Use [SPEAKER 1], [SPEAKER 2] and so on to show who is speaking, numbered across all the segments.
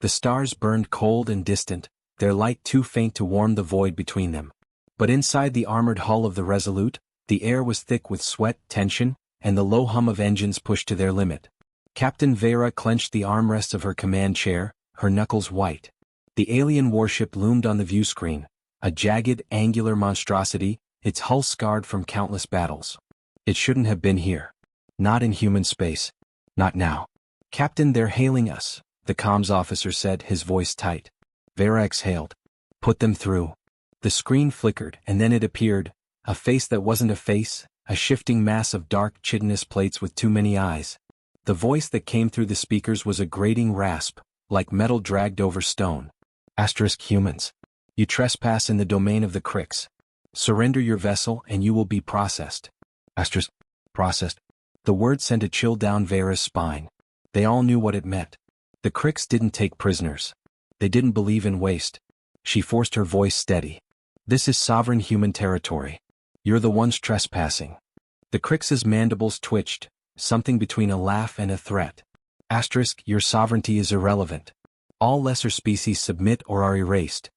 [SPEAKER 1] The stars burned cold and distant, their light too faint to warm the void between them. But inside the armored hull of the Resolute, the air was thick with sweat, tension, and the low hum of engines pushed to their limit. Captain Vera clenched the armrests of her command chair, her knuckles white. The alien warship loomed on the view screen, a jagged, angular monstrosity, its hull scarred from countless battles. It shouldn't have been here. Not in human space. Not now. "Captain, they're hailing us," the comms officer said, his voice tight. Vera exhaled. "Put them through." The screen flickered, and then it appeared, a face that wasn't a face, a shifting mass of dark chitinous plates with too many eyes. The voice that came through the speakers was a grating rasp, like metal dragged over stone. "Humans. You trespass in the domain of the Crix. Surrender your vessel and you will be processed." Processed. The word sent a chill down Vera's spine. They all knew what it meant. The Crix didn't take prisoners. They didn't believe in waste. She forced her voice steady. "This is sovereign human territory. You're the ones trespassing." The Crix's mandibles twitched, something between a laugh and a threat. "Your sovereignty is irrelevant. All lesser species submit or are erased."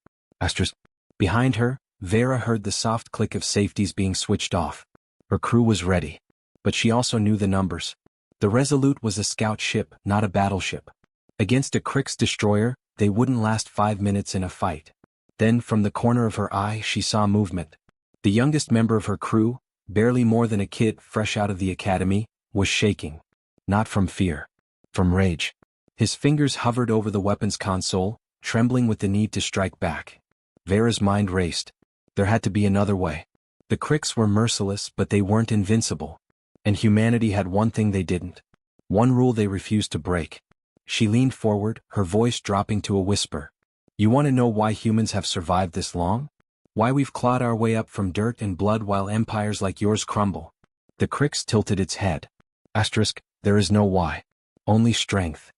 [SPEAKER 1] Behind her, Vera heard the soft click of safeties being switched off. Her crew was ready. But she also knew the numbers. The Resolute was a scout ship, not a battleship. Against a Crix destroyer, they wouldn't last 5 minutes in a fight. Then, from the corner of her eye, she saw movement. The youngest member of her crew, barely more than a kid fresh out of the academy, was shaking. Not from fear. From rage. His fingers hovered over the weapons console, trembling with the need to strike back. Vera's mind raced. There had to be another way. The Crix were merciless, but they weren't invincible. And humanity had one thing they didn't. One rule they refused to break. She leaned forward, her voice dropping to a whisper. "You want to know why humans have survived this long? Why we've clawed our way up from dirt and blood while empires like yours crumble?" The Crix tilted its head. There is no why. Only strength.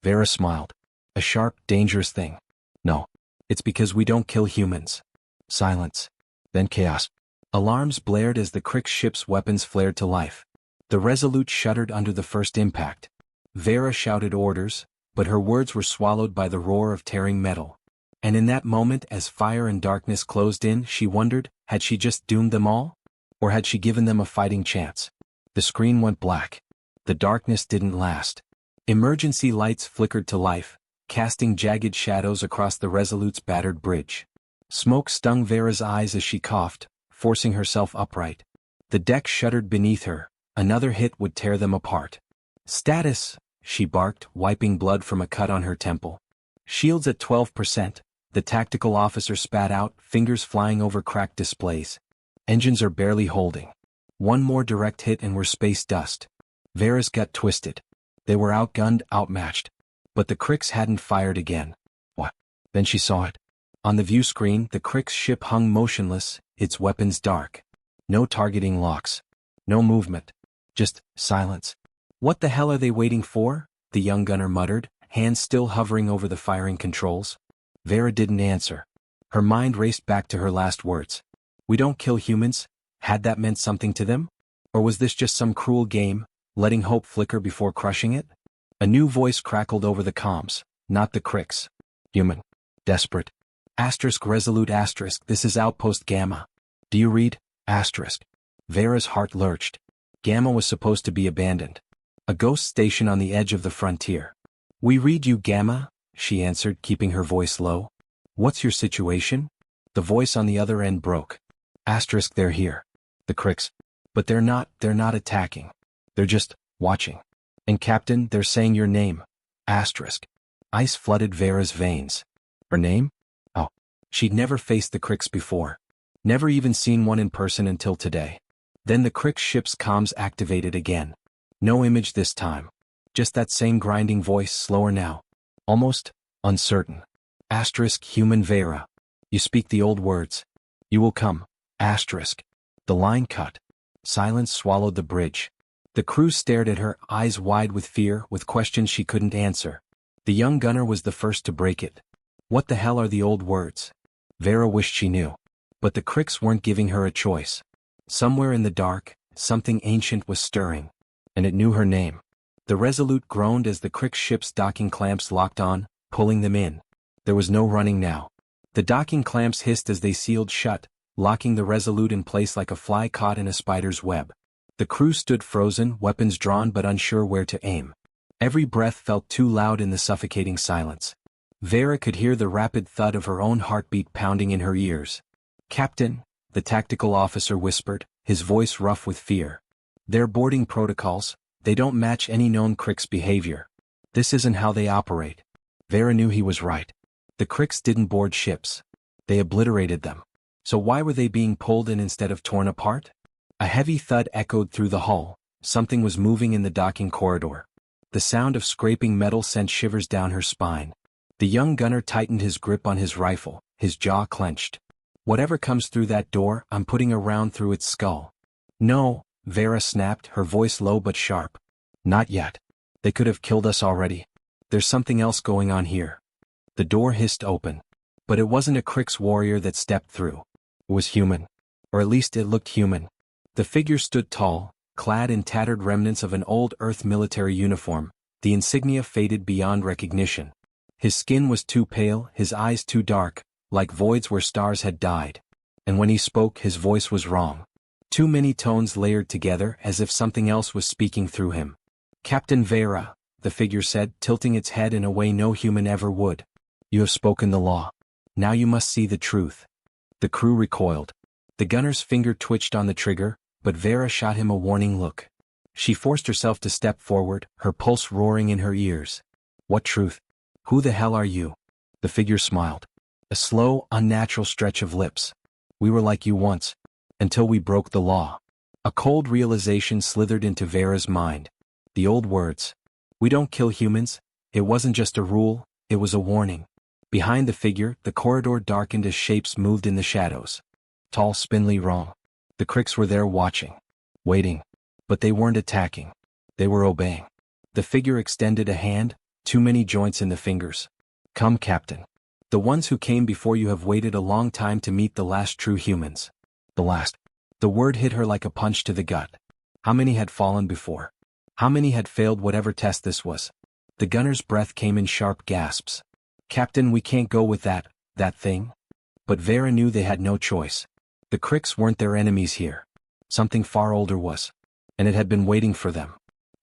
[SPEAKER 1] Vera smiled. "A sharp, dangerous thing. No. It's because we don't kill humans." Silence. Then chaos. Alarms blared as the Crix ship's weapons flared to life. The Resolute shuddered under the first impact. Vera shouted orders, but her words were swallowed by the roar of tearing metal. And in that moment, as fire and darkness closed in, she wondered, had she just doomed them all? Or had she given them a fighting chance? The screen went black. The darkness didn't last. Emergency lights flickered to life, casting jagged shadows across the Resolute's battered bridge. Smoke stung Vera's eyes as she coughed, forcing herself upright. The deck shuddered beneath her. Another hit would tear them apart. "Status," she barked, wiping blood from a cut on her temple. "Shields at 12%, the tactical officer spat out, fingers flying over cracked displays. "Engines are barely holding. One more direct hit and we're space dust." Vera's gut twisted. They were outgunned, outmatched. But the Crix hadn't fired again. What? Then she saw it. On the view screen, the Crix ship hung motionless, its weapons dark. No targeting locks. No movement. Just silence. "What the hell are they waiting for?" the young gunner muttered, hands still hovering over the firing controls. Vera didn't answer. Her mind raced back to her last words. "We don't kill humans." Had that meant something to them? Or was this just some cruel game, letting hope flicker before crushing it? A new voice crackled over the comms. Not the Crix. Human. Desperate. Resolute this is Outpost Gamma. Do you read? Vera's heart lurched. Gamma was supposed to be abandoned. A ghost station on the edge of the frontier. "We read you, Gamma," she answered, keeping her voice low. "What's your situation?" The voice on the other end broke. They're here. The Crix. But they're not attacking. They're just watching. And Captain, they're saying your name. Ice flooded Vera's veins. Her name? Oh. She'd never faced the Crix before. Never even seen one in person until today. Then the Crix ship's comms activated again. No image this time. Just that same grinding voice, slower now. Almost uncertain. Human Vera. You speak the old words. You will come. The line cut. Silence swallowed the bridge. The crew stared at her, eyes wide with fear, with questions she couldn't answer. The young gunner was the first to break it. What the hell are the old words? Vera wished she knew. But the Crix weren't giving her a choice. Somewhere in the dark, something ancient was stirring. And it knew her name. The Resolute groaned as the Crick's ship's docking clamps locked on, pulling them in. There was no running now. The docking clamps hissed as they sealed shut, locking the Resolute in place like a fly caught in a spider's web. The crew stood frozen, weapons drawn but unsure where to aim. Every breath felt too loud in the suffocating silence. Vera could hear the rapid thud of her own heartbeat pounding in her ears. "Captain," the tactical officer whispered, his voice rough with fear. "Their boarding protocols, they don't match any known Crick's behavior. This isn't how they operate." Vera knew he was right. The Cricks didn't board ships. They obliterated them. So why were they being pulled in instead of torn apart? A heavy thud echoed through the hull. Something was moving in the docking corridor. The sound of scraping metal sent shivers down her spine. The young gunner tightened his grip on his rifle, his jaw clenched. "Whatever comes through that door, I'm putting a round through its skull." "No," Vera snapped, her voice low but sharp. "Not yet. They could have killed us already. There's something else going on here." The door hissed open. But it wasn't a Crick's warrior that stepped through. It was human. Or at least it looked human. The figure stood tall, clad in tattered remnants of an old Earth military uniform, the insignia faded beyond recognition. His skin was too pale, his eyes too dark, like voids where stars had died. And when he spoke, his voice was wrong. Too many tones layered together as if something else was speaking through him. "Captain Vera," the figure said, tilting its head in a way no human ever would. "You have spoken the law. Now you must see the truth." The crew recoiled. The gunner's finger twitched on the trigger, but Vera shot him a warning look. She forced herself to step forward, her pulse roaring in her ears. "What truth? Who the hell are you?" The figure smiled. A slow, unnatural stretch of lips. "We were like you once. Until we broke the law." A cold realization slithered into Vera's mind. The old words. "We don't kill humans." It wasn't just a rule, it was a warning. Behind the figure, the corridor darkened as shapes moved in the shadows. Tall, spindly, wrong. The Cricks were there watching. Waiting. But they weren't attacking. They were obeying. The figure extended a hand, too many joints in the fingers. "Come, Captain. The ones who came before you have waited a long time to meet the last true humans." The last. The word hit her like a punch to the gut. How many had fallen before? How many had failed whatever test this was? The gunner's breath came in sharp gasps. "Captain, we can't go with that thing." But Vera knew they had no choice. The Cricks weren't their enemies here. Something far older was. And it had been waiting for them.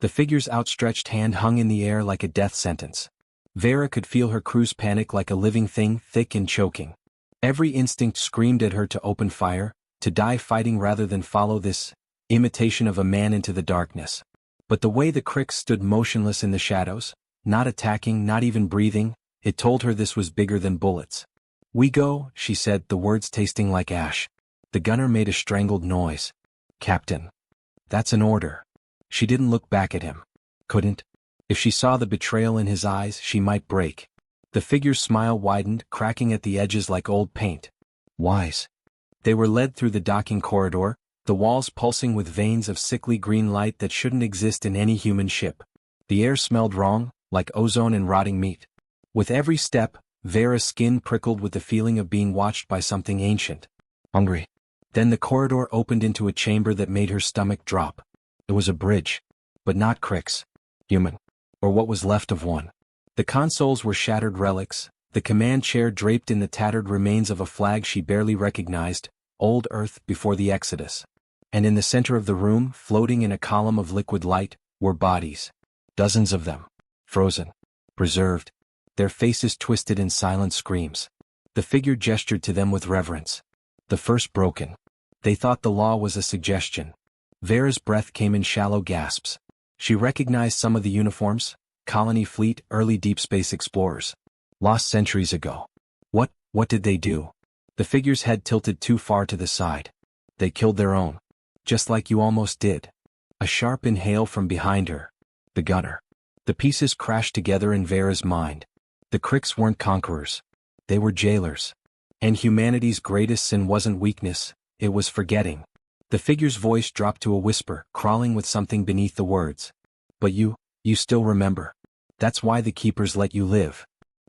[SPEAKER 1] The figure's outstretched hand hung in the air like a death sentence. Vera could feel her crew's panic like a living thing, thick and choking. Every instinct screamed at her to open fire, to die fighting rather than follow this imitation of a man into the darkness. But the way the Cricks stood motionless in the shadows, not attacking, not even breathing, it told her this was bigger than bullets. "We go," she said, the words tasting like ash. The gunner made a strangled noise. "Captain. That's an order." She didn't look back at him. Couldn't. If she saw the betrayal in his eyes, she might break. The figure's smile widened, cracking at the edges like old paint. "Wise." They were led through the docking corridor, the walls pulsing with veins of sickly green light that shouldn't exist in any human ship. The air smelled wrong, like ozone and rotting meat. With every step, Vera's skin prickled with the feeling of being watched by something ancient. Hungry. Then the corridor opened into a chamber that made her stomach drop. It was a bridge. But not Cricks. Human. Or what was left of one. The consoles were shattered relics, the command chair draped in the tattered remains of a flag she barely recognized, old Earth before the Exodus. And in the center of the room, floating in a column of liquid light, were bodies. Dozens of them. Frozen. Preserved. Their faces twisted in silent screams. The figure gestured to them with reverence. The first broken. They thought the law was a suggestion. Vera's breath came in shallow gasps. She recognized some of the uniforms, colony fleet, early deep space explorers. Lost centuries ago. What did they do? The figure's head tilted too far to the side. They killed their own. Just like you almost did. A sharp inhale from behind her. The gunner. The pieces crashed together in Vera's mind. The Cricks weren't conquerors. They were jailers. And humanity's greatest sin wasn't weakness, it was forgetting. The figure's voice dropped to a whisper, crawling with something beneath the words. "But you still remember. That's why the Keepers let you live."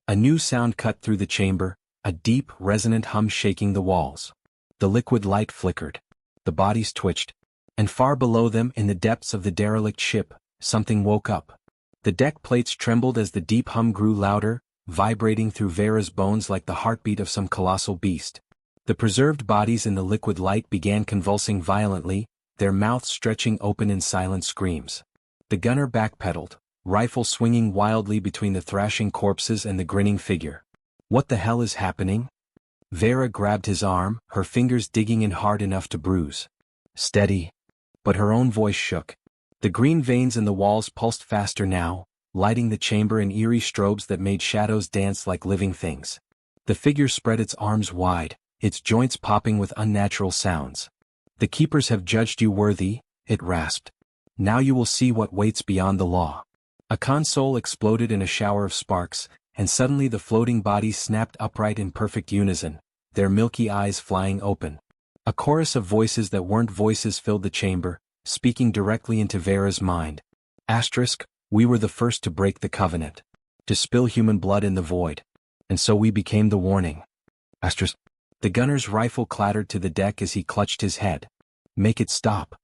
[SPEAKER 1] A new sound cut through the chamber, a deep, resonant hum shaking the walls. The liquid light flickered. The bodies twitched. And far below them, in the depths of the derelict ship, something woke up. The deck plates trembled as the deep hum grew louder, vibrating through Vera's bones like the heartbeat of some colossal beast. The preserved bodies in the liquid light began convulsing violently, their mouths stretching open in silent screams. The gunner backpedaled, rifle swinging wildly between the thrashing corpses and the grinning figure. What the hell is happening? Vera grabbed his arm, her fingers digging in hard enough to bruise. Steady. But her own voice shook. The green veins in the walls pulsed faster now, lighting the chamber in eerie strobes that made shadows dance like living things. The figure spread its arms wide, its joints popping with unnatural sounds. The keepers have judged you worthy, it rasped. Now you will see what waits beyond the law. A console exploded in a shower of sparks, and suddenly the floating bodies snapped upright in perfect unison, their milky eyes flying open. A chorus of voices that weren't voices filled the chamber, speaking directly into Vera's mind. We were the first to break the covenant. To spill human blood in the void. And so we became the warning. The gunner's rifle clattered to the deck as he clutched his head. Make it stop.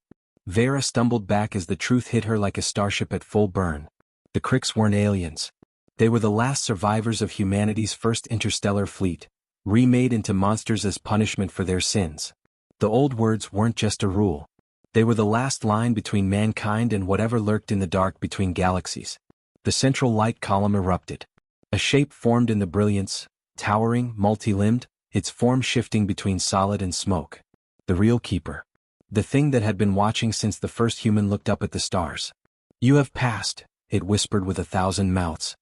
[SPEAKER 1] Vera stumbled back as the truth hit her like a starship at full burn. The Krix weren't aliens. They were the last survivors of humanity's first interstellar fleet, remade into monsters as punishment for their sins. The old words weren't just a rule. They were the last line between mankind and whatever lurked in the dark between galaxies. The central light column erupted. A shape formed in the brilliance, towering, multi-limbed, its form shifting between solid and smoke. The real keeper. The thing that had been watching since the first human looked up at the stars. You have passed, it whispered with 1,000 mouths.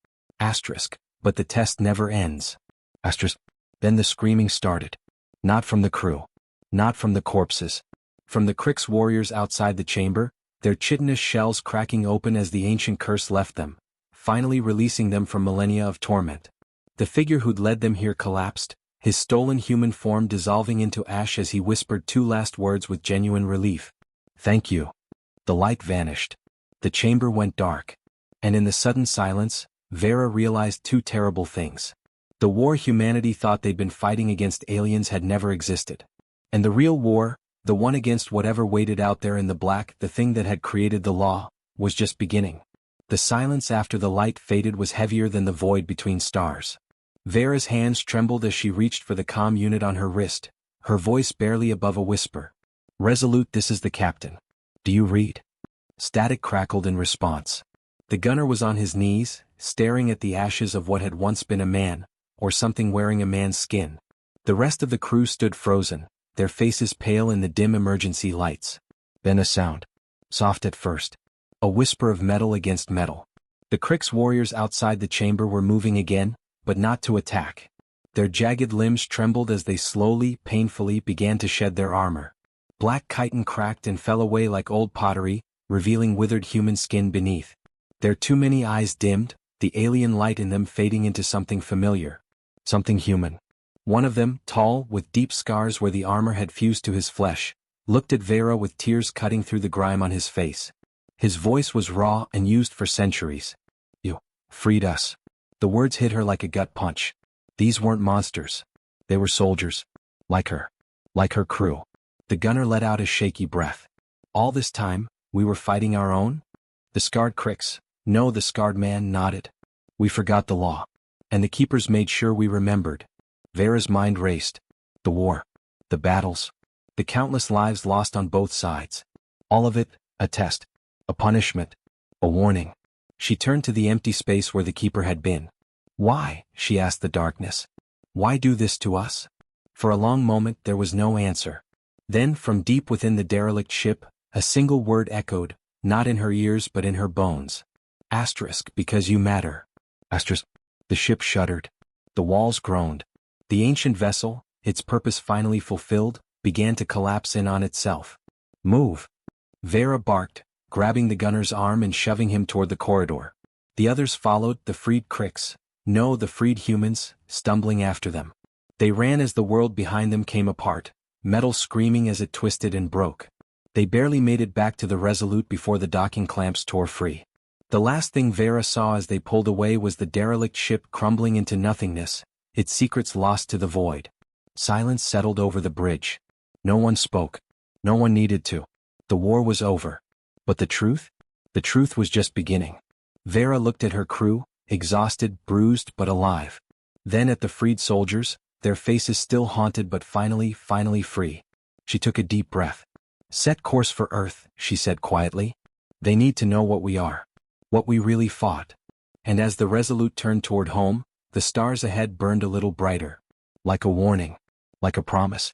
[SPEAKER 1] But the test never ends. Then the screaming started. Not from the crew. Not from the corpses. From the Krix warriors outside the chamber, their chitinous shells cracking open as the ancient curse left them, finally releasing them from millennia of torment. The figure who'd led them here collapsed, his stolen human form dissolving into ash as he whispered two last words with genuine relief. Thank you. The light vanished. The chamber went dark. And in the sudden silence, Vera realized two terrible things. The war humanity thought they'd been fighting against aliens had never existed. And the real war, the one against whatever waited out there in the black, the thing that had created the law, was just beginning. The silence after the light faded was heavier than the void between stars. Vera's hands trembled as she reached for the comm unit on her wrist, her voice barely above a whisper. Resolute, this is the captain. Do you read? Static crackled in response. The gunner was on his knees, staring at the ashes of what had once been a man, or something wearing a man's skin. The rest of the crew stood frozen, their faces pale in the dim emergency lights. Then a sound. Soft at first. A whisper of metal against metal. The Krix warriors outside the chamber were moving again, but not to attack. Their jagged limbs trembled as they slowly, painfully began to shed their armor. Black chitin cracked and fell away like old pottery, revealing withered human skin beneath. Their too many eyes dimmed, the alien light in them fading into something familiar. Something human. One of them, tall, with deep scars where the armor had fused to his flesh, looked at Vera with tears cutting through the grime on his face. His voice was raw and used for centuries. You freed us. The words hit her like a gut punch. These weren't monsters. They were soldiers. Like her. Like her crew. The gunner let out a shaky breath. All this time, we were fighting our own? The scarred Krix. No, the scarred man nodded. We forgot the law. And the keepers made sure we remembered. Vera's mind raced. The war. The battles. The countless lives lost on both sides. All of it, a test. A punishment. A warning. She turned to the empty space where the keeper had been. Why? She asked the darkness. Why do this to us? For a long moment there was no answer. Then, from deep within the derelict ship, a single word echoed, not in her ears but in her bones. Because you matter. The ship shuddered. The walls groaned. The ancient vessel, its purpose finally fulfilled, began to collapse in on itself. Move. Vera barked, grabbing the gunner's arm and shoving him toward the corridor. The others followed, the freed Krix. No, the freed humans, stumbling after them. They ran as the world behind them came apart, metal screaming as it twisted and broke. They barely made it back to the Resolute before the docking clamps tore free. The last thing Vera saw as they pulled away was the derelict ship crumbling into nothingness, its secrets lost to the void. Silence settled over the bridge. No one spoke. No one needed to. The war was over. But the truth? The truth was just beginning. Vera looked at her crew, exhausted, bruised but alive. Then at the freed soldiers, their faces still haunted but finally free. She took a deep breath. "Set course for Earth," she said quietly. "They need to know what we are. What we really fought." And as the Resolute turned toward home, the stars ahead burned a little brighter. Like a warning. Like a promise.